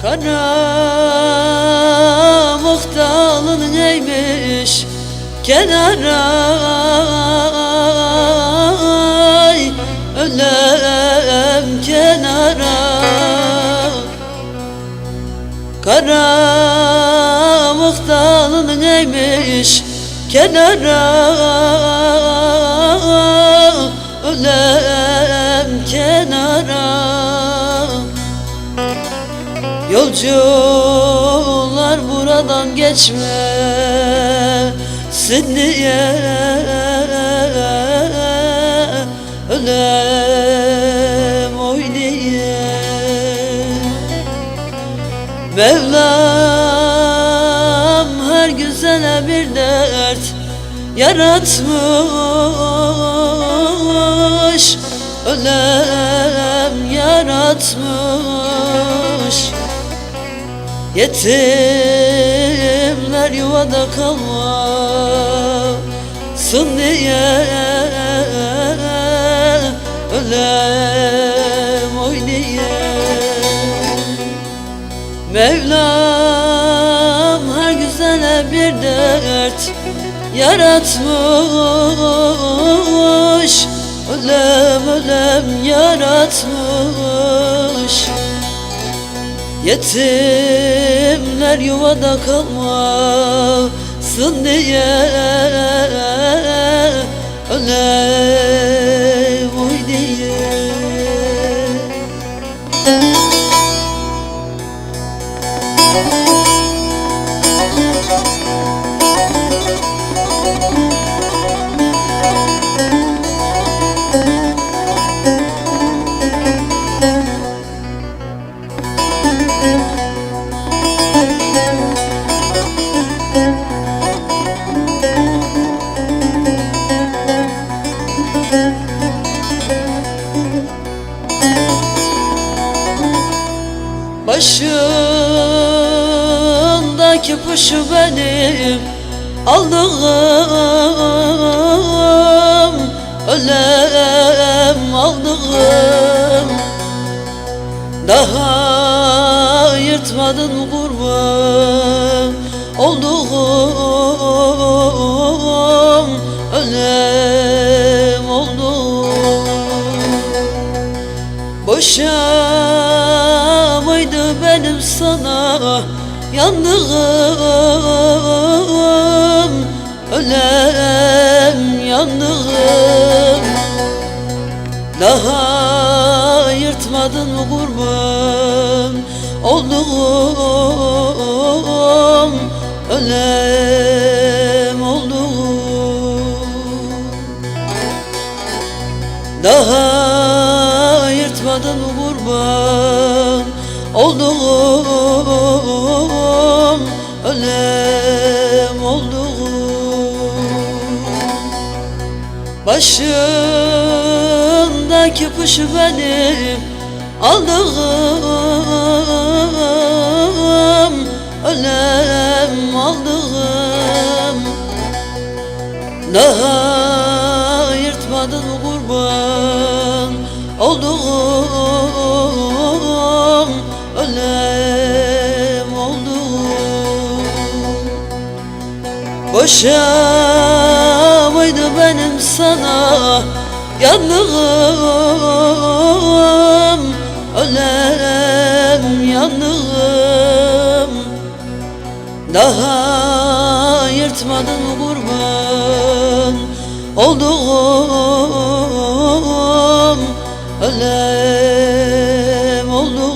Karamuk dalını eğmiş kenara, ölem kenara. Karamuk dalını eğmiş kenara, ölem kenara. Yolcular buradan geçmesin diye, ölem oy diye. Mevlam her güzele bir dert yaratmış, ölem yaratmış. Yetimler yuvada kalmasın diye, ölem oy diye. Mevlam her güzele bir dert yaratmış, ölem ölem yaratmış. Yetimler yuvada kalmasın diye, ölem oy diye. Başındaki kuşu benim aldığım, ölem aldığım. Daha yırtmadın mı kurban olduğum, ölem olduğum. Boşa mıydı benim sana yandığım, ölem yandığım. Daha yırtmadın mı kurban olduğum, ölem olduğum. Daha yırtmadın mı kurban olduğum, ölem olduğum. Başındaki kuşu benim aldığım, ölem aldığım. Daha yırtmadın mı kurban olduğum, ölem olduğum. Boşa mıydı benim sana yandığım, ölem yandığım. Daha yırtmadın mı kurban olduğum, ölem olduğum.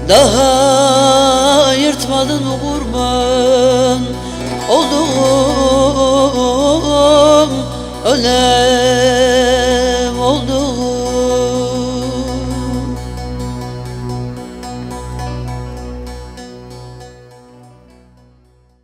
Daha yırtmadın mı kurban olduğum, ölem